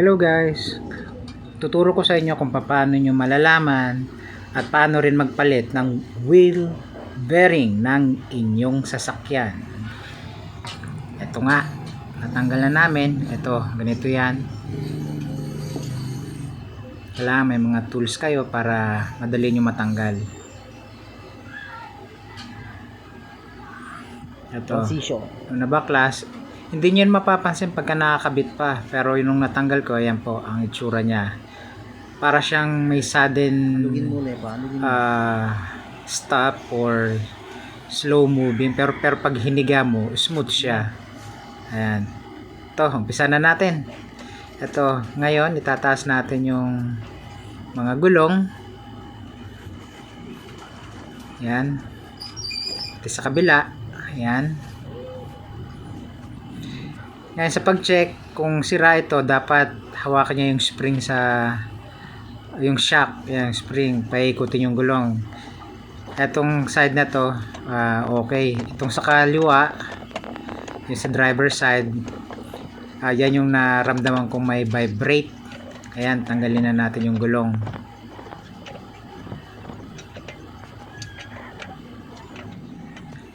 Hello guys, tuturo ko sa inyo kung paano nyo malalaman at paano rin magpalit ng wheel bearing ng inyong sasakyan. Ito nga, natanggal na namin. Ito, ganito yan. Kailangan may mga tools kayo para madali nyo matanggal. Ito, Transition. yung nabaklas, hindi nyo mapapansin pagka nakakabit pa, pero yung natanggal ko, ayan po ang itsura niya. Para siyang may sudden stop or slow moving, pero pag hiniga mo, smooth siya. Ayan, ito, umpisa na natin. Ito, ngayon itataas natin yung mga gulong. Ayan, ito sa kabila. Ayan. Ngayon sa pag-check kung sira ito, dapat hawakan niya yung spring sa yung shock, yung spring, paikutin yung gulong. Etong side na to, okay. Itong sa kaliwa, yung sa driver side, yan yung naramdaman kong may vibrate. Ayan, tanggalin na natin yung gulong.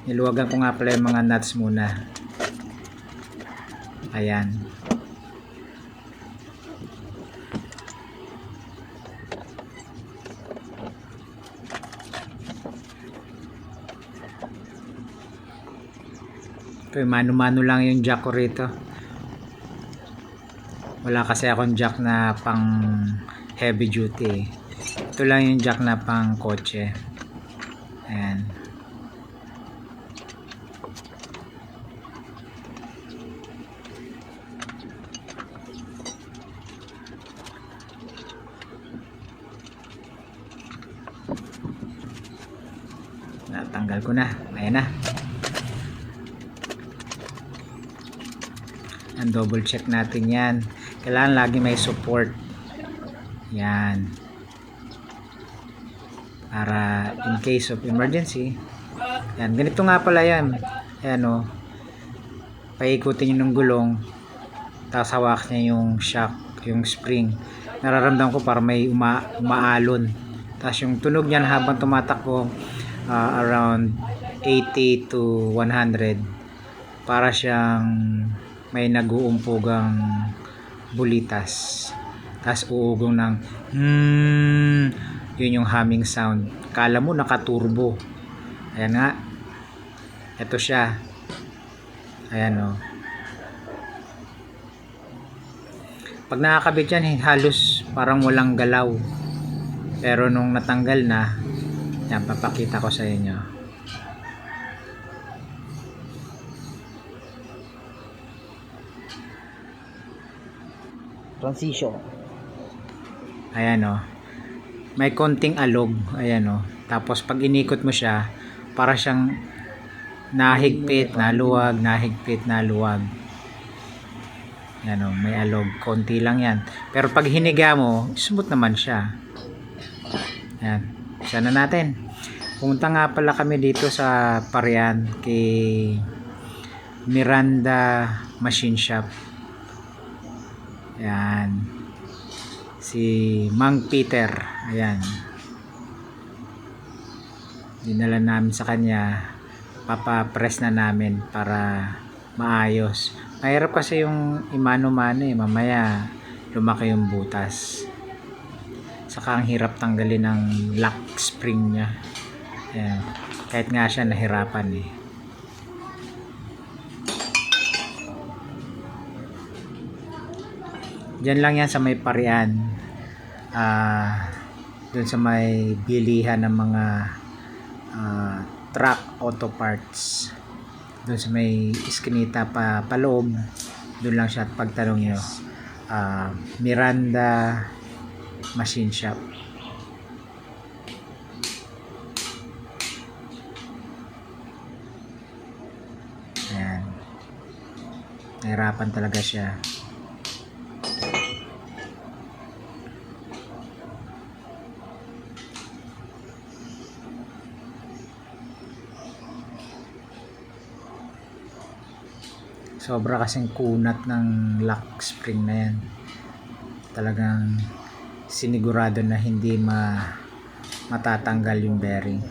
Niluwagan ko nga pala yung mga nuts muna. Ayan. Ito, mano-mano lang yung jack ko rito. Wala kasi akong jack na pang heavy duty. Ito lang yung jack na pang kotse. Ayan. Natanggal ko na. Ayan na. Ang double check natin yan. Kailangan lagi may support. Yan. Para in case of emergency. Yan. Ganito nga pala yan. Ayan o. Paikutin nyo ng gulong. Tapos hawak niya yung shock. Yung spring. Nararamdaman ko para may umaalon. Tapos yung tunog niyan habang tumatakbo, around 80 to 100, para siyang may nag-uumpugang bulitas. Tapos uugong ng yun yung humming sound. Kala mo naka-turbo. Ayan nga. Ito siya. Ayan o. Pag nakakabit yan, halos parang walang galaw. Pero nung natanggal na, yan, papakita ko sa inyo. Transition. Ayan o. May konting alog. Ayan o. Tapos pag inikot mo siya, para siyang nahigpit, naluwag, nahigpit, naluwag. Ayan o. May alog. Konti lang yan. Pero pag hiniga mo, smooth naman siya. Ayan. Sana natin. Pumunta nga pala kami dito sa Parian kay Miranda Machine Shop. Ayan. Si Mang Peter. Ayan. Dinala namin sa kanya. Papapress na namin para maayos. Mahirap kasi yung imano-mano eh. Mamaya lumaki yung butas. Saka ang hirap tanggalin ng lock spring niya. Ayan. Kahit nga siya nahirapan eh. Diyan lang yan sa may Parian. Doon sa may bilihan ng mga truck auto parts. Doon sa may iskinita paloob. Doon lang siya at pagtanong nyo. Miranda Machine Shop. Ayan. Nahirapan talaga siya. Sobra kasing kunat ng lock spring na yan. talagang sinigurado na hindi matatanggal yung bearing.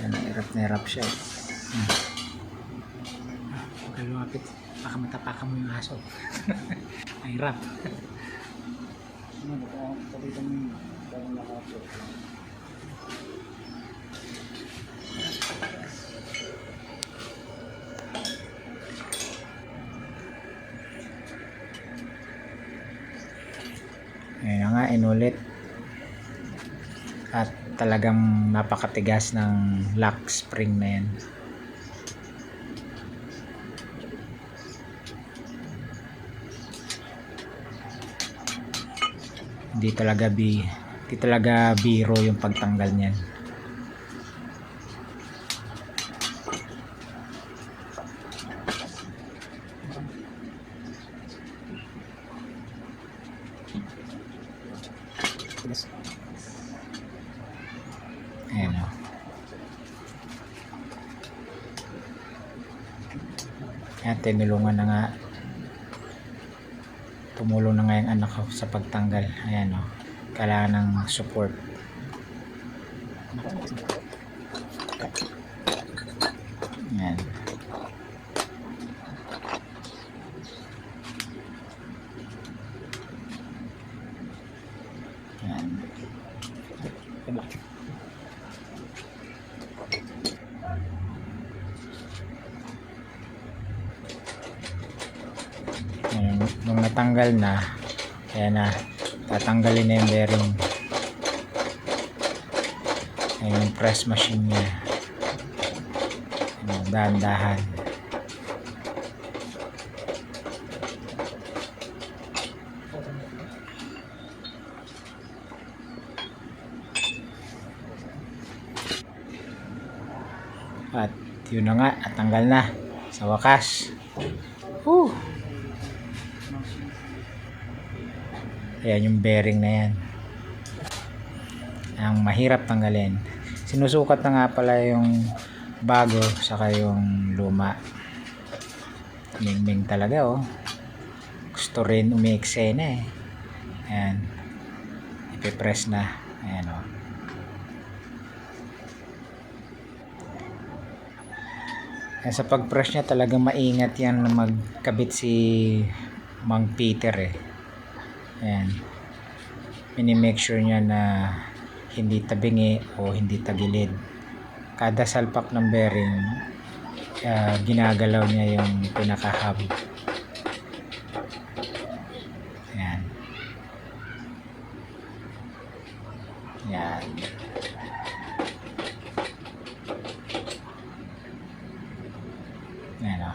Yan, na hirap siya. Huwag ka lumapit, baka matapakan mo yung aso. Hirap. Ayun na nga, inulit. At talagang napakatigas ng lock spring na yan. Hindi talaga biro yung pagtanggal niyan. Ayan o. Ayan, tinulungan na nga. Tumulong na nga yung anak ko sa pagtanggal. Ayan o. Kailangan ng support. Ayan. Ayan. Nung natanggal na, ayan na, tatanggalin na yung bearing. Ayan yung press machine niya. Ayan, dahan-dahan. At yun na nga, natanggal na sa wakas. Whew! Ayan yung bearing na yan, ang mahirap tanggalin. Sinusukat na nga pala yung bago saka yung luma. Mingming talaga oh. Gusto rin umiiksena eh. Ayan, ipipress na. Ayan oh. Sa pag-press niya talagang maingat yan na magkabit si Mang Peter eh. Ayan, minimake sure niya na hindi tabingi o hindi tagilid. Kada salpak ng bearing, ginagalaw niya yung pinaka-hub. Ayan. Ayan. Ayan o.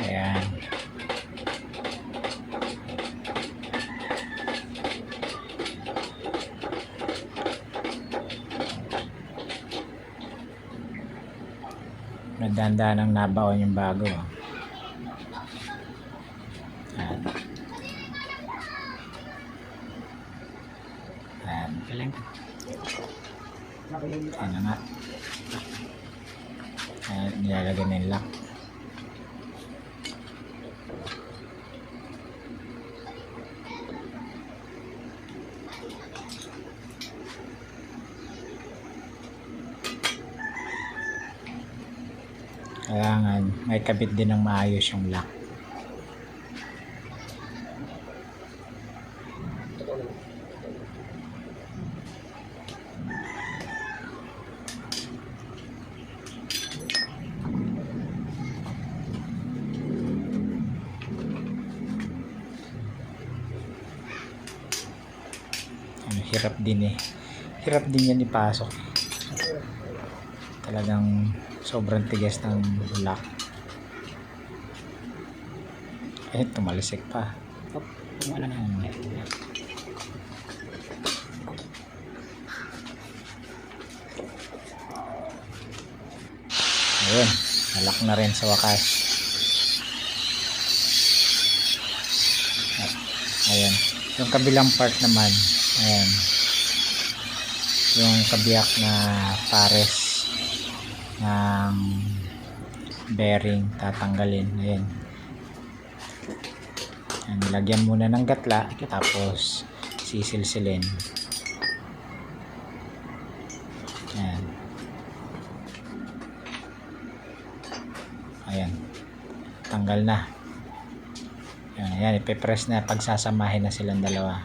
Ayan. Nadanda ng nabaon yung bago. Ayan. Ayan. Ayan na nga. Ayan, nilalagay na yung lock. Kailangan may kabit din ng maayos yung lock. hirap din yan ipasok. Talagang sobrang tigas ng lock. Tumalisik pa. Wala na. Ayun, nalock na rin sa wakas. Ayan, yung kabilang part naman, ayan, yung kabiyak na pares ng bearing tatanggalin. Ayan, nilagyan muna ng gatla tapos sisilsilin. Ayan. Ayan, tanggal na. Ayan, ipipress na, pagsasamahin na silang dalawa.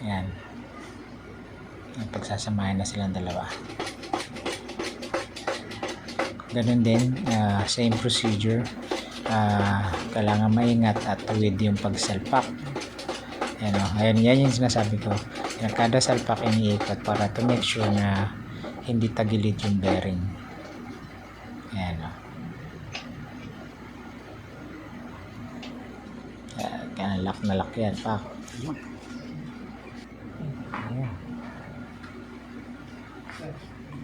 Ayan, pagsasamahin na silang dalawa. Ganun din, same procedure. Kailangan maingat at tuwid yung pagsalpak. Ayan, yan yung sinasabi ko. Kada salpak iniikot para to make sure na hindi tagilid yung bearing. Ayan, lock na lock yan, pak. Ayan.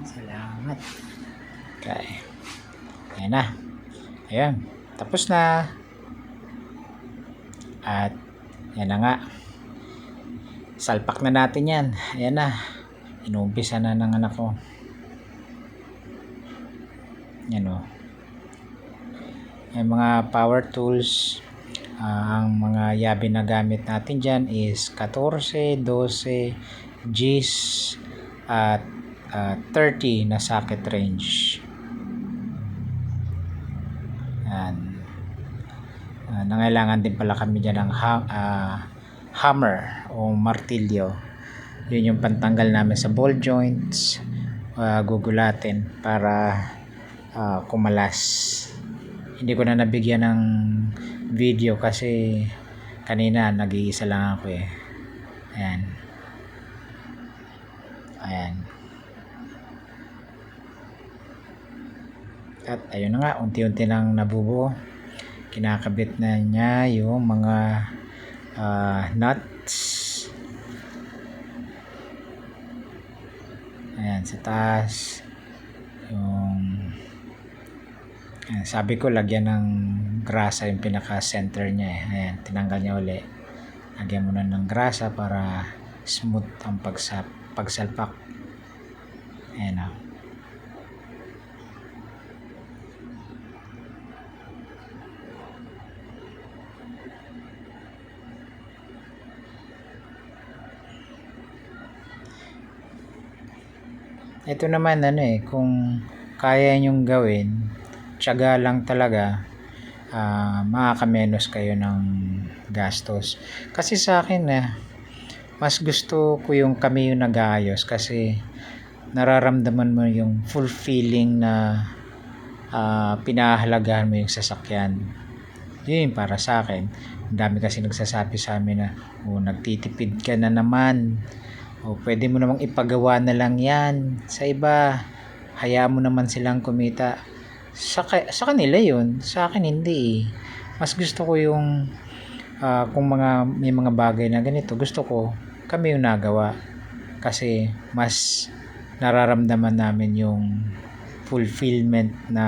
Salamat. Okay. Ayan na. Ayan, tapos na. At yan na nga, salpak na natin yan. Ayan na, inumpisa na ng anak ko. Yan o, yung mga power tools. Ang mga yabi na gamit natin dyan is 14, 12, Gs at 30 na socket range. Yan. Nangailangan din pala kami dyan ng hammer o martilyo. Yun yung pantanggal namin sa ball joints. Gugulatin para kumalas. Hindi ko na nabigyan ng video kasi kanina nag-iisa lang ako eh. Ayan. Ayan. At ayun na nga, unti-unti nang nabubuo. Kinakabit na niya yung mga nuts. Ayan, sa taas. Yung sabi ko lagyan ng grasa yung pinaka-center niya eh. Ayan, tinanggal niya uli. Lagyan mo na ng grasa para smooth ang pagsalpak. Ayan o. Ito naman kung kaya nyong gawin, tiyaga lang talaga, makakamenos kayo ng gastos. Kasi sa akin mas gusto ko yung kami yung nag-aayos kasi nararamdaman mo yung fulfilling na pinahahalagahan mo yung sasakyan. Yun para sa akin. Ang dami kasi nagsasabi sa amin na nagtitipid ka na naman, pwede mo namang ipagawa na lang yan sa iba, hayaan mo naman silang kumita. Sa kanila yun, sa akin hindi. Mas gusto ko yung kung may mga bagay na ganito, gusto ko kami yung nagawa kasi mas nararamdaman namin yung fulfillment na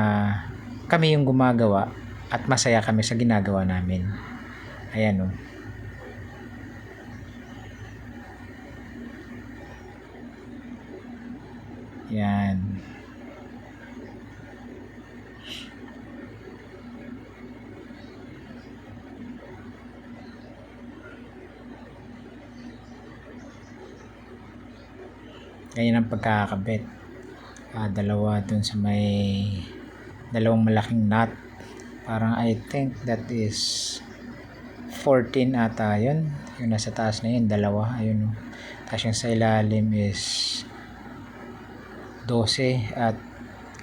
kami yung gumagawa at masaya kami sa ginagawa namin. Ayan o. Yan. Ganyan ang pagkakabit. Dalawa dun sa may dalawang malaking nut. Parang I think that is 14 ata yun. Yung nasa taas na yun, dalawa. Ayun o. Tapos yung sa ilalim is 12 at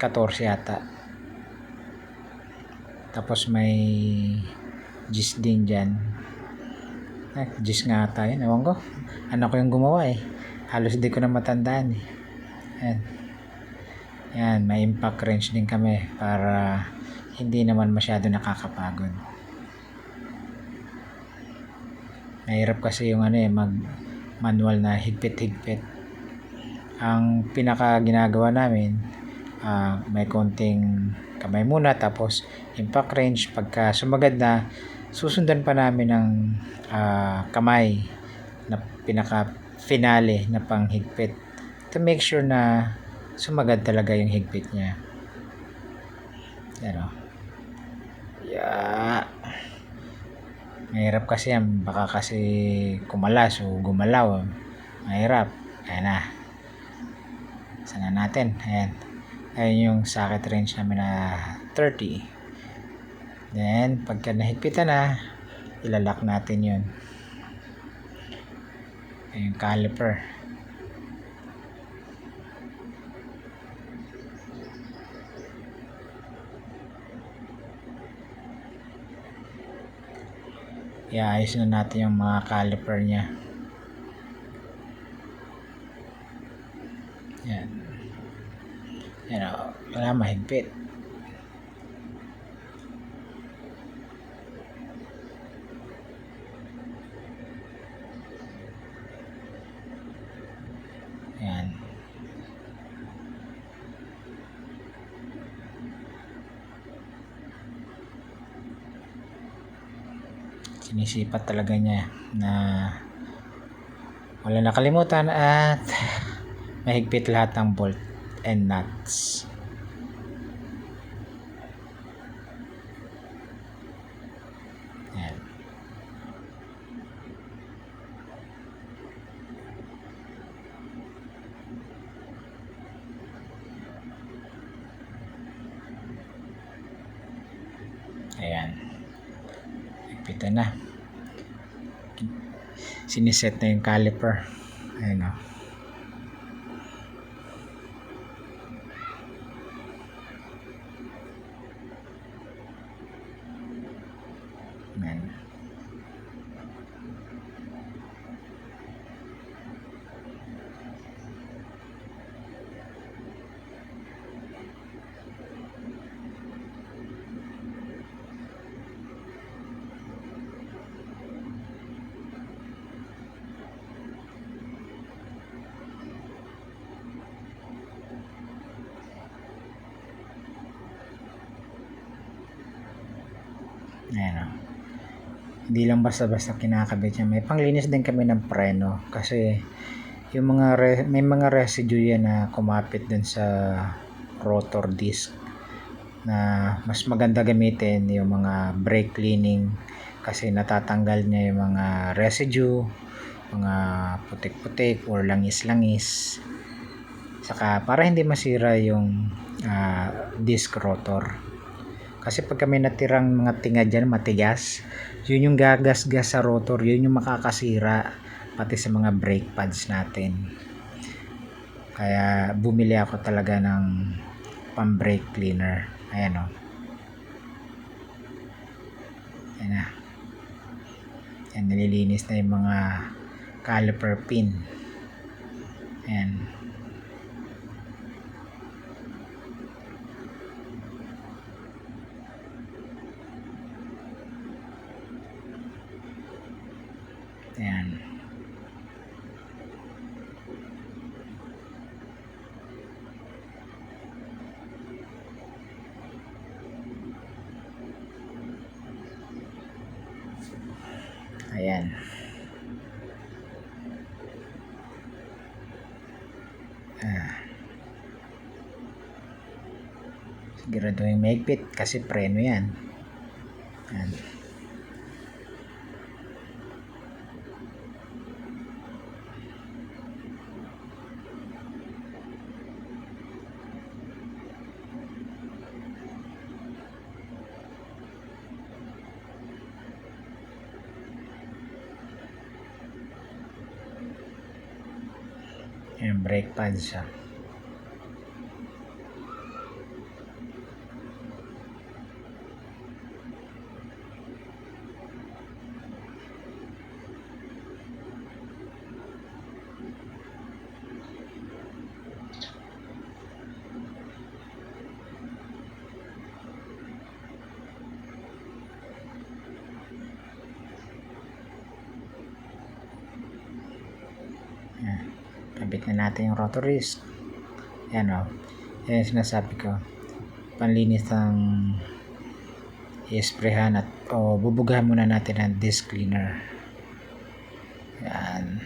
14 ata. Tapos may gis din dyan. Gis nga ata yun. Ewan ko. Ano ko yung gumawa eh. Halos di ko na matandaan eh. Ayan. Yan, may impact wrench din kami para hindi naman masyado nakakapagod. Mahirap kasi yung mag manual na higpit-higpit. Ang pinaka ginagawa namin, may konting kamay muna, tapos impact wrench. Pagka sumagad na, susundan pa namin ng kamay na pinaka finale na panghigpit to make sure na sumagad talaga yung higpit niya. Ano? Yeah. Mahirap kasi yan. Baka kasi kumalas o gumalaw. Mahirap. Ayan na. Sana natin. Ayan. Ayan yung socket wrench namin na 30. Then, pagka nahigpitan na, ilalak natin yun. Ayan yung caliper. Iayos na natin yung mga caliper niya. Yan. Yan o. Wala mahigpit. Yan. Sinisipat talaga niya na wala nakalimutan at mahigpit lahat ng bolt and nuts. Yan. Ayan. Higpitan na. Siniset na yung caliper. Ayan o. Ayan. Ayan o. Hindi lang basta-basta kinakabit niya. May panglinis din kami ng preno kasi yung may mga residue yan na kumapit dun sa rotor disc na mas maganda gamitin yung mga brake cleaning kasi natatanggal niya yung mga residue, mga putik-putik or langis-langis, saka para hindi masira yung disc rotor. Kasi pag kami natirang mga tinga dyan matigas, yun yung gagasgas sa rotor, yun yung makakasira pati sa mga brake pads natin. Kaya bumili ako talaga ng pang brake cleaner. Ayan o. Ayan na. Ayan, nililinis na yung mga caliper pin. Ayan. Ayan. Ayan. Siguraduhin mahigpit kasi preno yan. Ayan. Ayan, brake pads siya. Kabit na natin yung rotor disc. Yan o. Yan yung sinasabi ko. Panlinis ng i-sprayhan at bubugahan muna natin ang disc cleaner. Yan.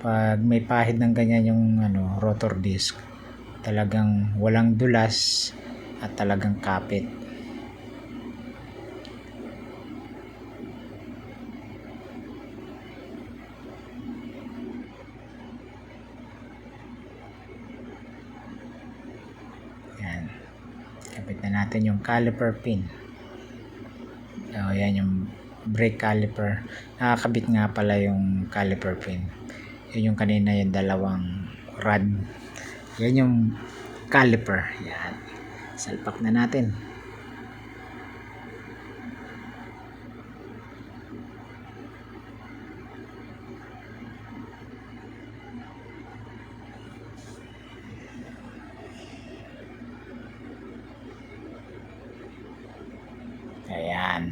Pag may pahid ng ganyan yung rotor disc, talagang walang dulas at talagang kapit. Yan. Kapit na natin yung caliper pin. So, yan yung brake caliper. Nakakabit nga pala yung caliper pin. Yun yung kanina yung dalawang rod. Yan yung caliper. Yan. Salpak na natin. Ayan.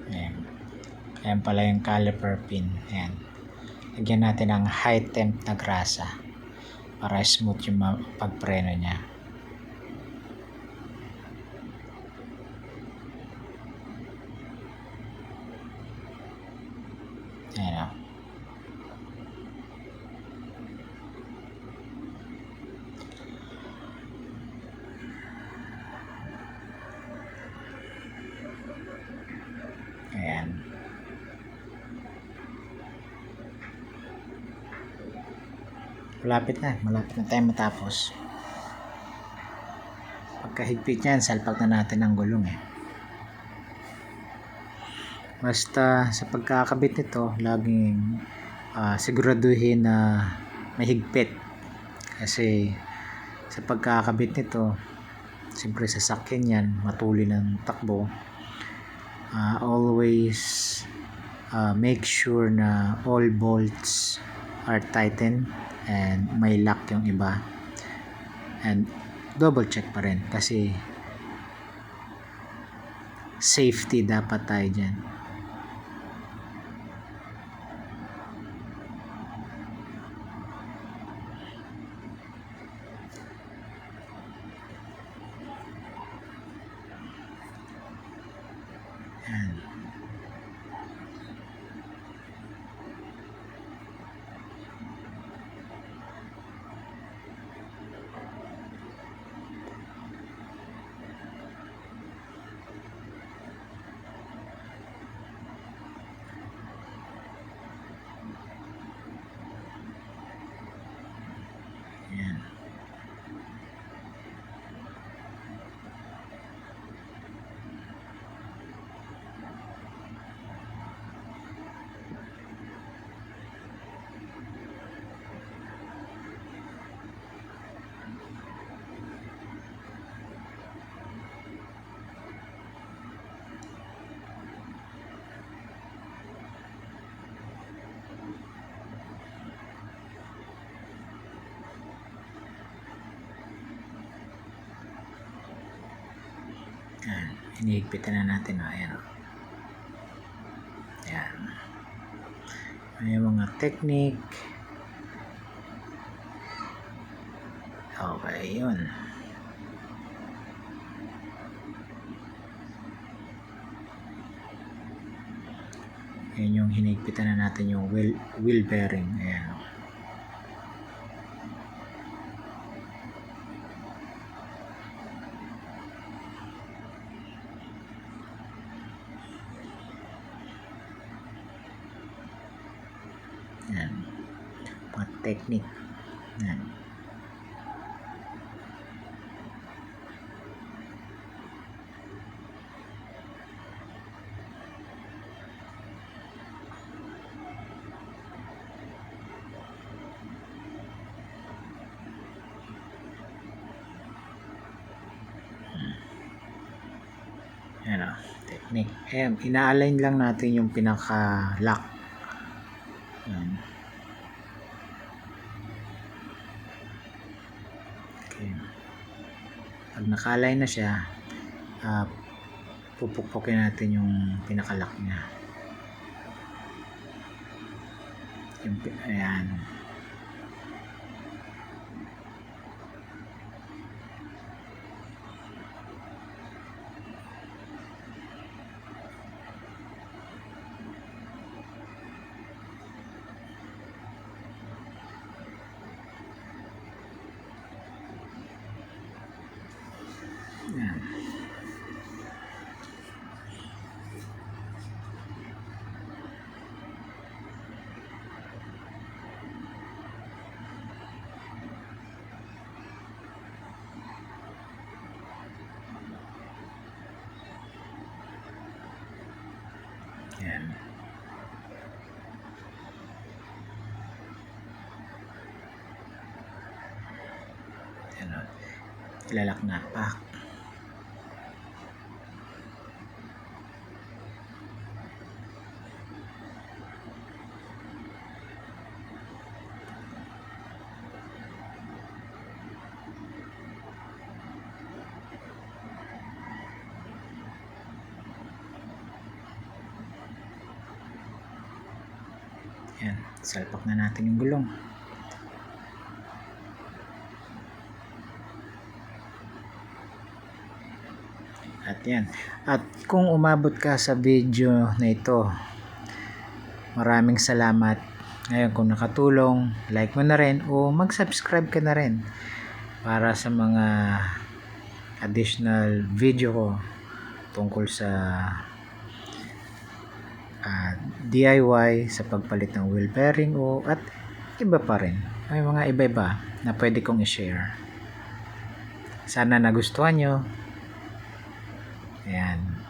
Ayan. Ayan pala yung caliper pin. Ayan. Lagyan natin ng high temp na grasa para smooth yung pagpreno niya. Ayan o. Ayan. Malapit na tayo matapos. Pagkahigpit niyan, salpak na natin ang gulong Basta sa pagkakabit nito, laging siguraduhin na mahigpit. Kasi sa pagkakabit nito, siyempre sasakyan yan, matuli ng takbo. Always make sure na all bolts are tightened and may lock yung iba, and double check pa rin kasi safety dapat tayo dyan. Yan. Yan. Yan. Hinihigpitan na natin. Ayan. Yan. May mga technique. Okay, yun. Yan yung hinihigpitan na natin yung wheel bearing. Ayan. Yan. Mga technique. Yan. Yan o. Technique. Ayan. Ina-align lang natin yung pinaka-lock. Yan. Okay. Pag nakalay na siya, pupukpukin natin yung pinakalock niya. Ayan. Ayan. Ayan. Ayan. Ilalak na. Pak. Ayan. Salpak na natin yung gulong. At yan. At kung umabot ka sa video na ito, maraming salamat. Ngayon kung nakatulong, like mo na rin o mag-subscribe ka na rin para sa mga additional video ko tungkol sa DIY sa pagpalit ng wheel bearing o at iba pa rin. May mga iba-iba na pwede kong i-share. Sana nagustuhan nyo. Ayan.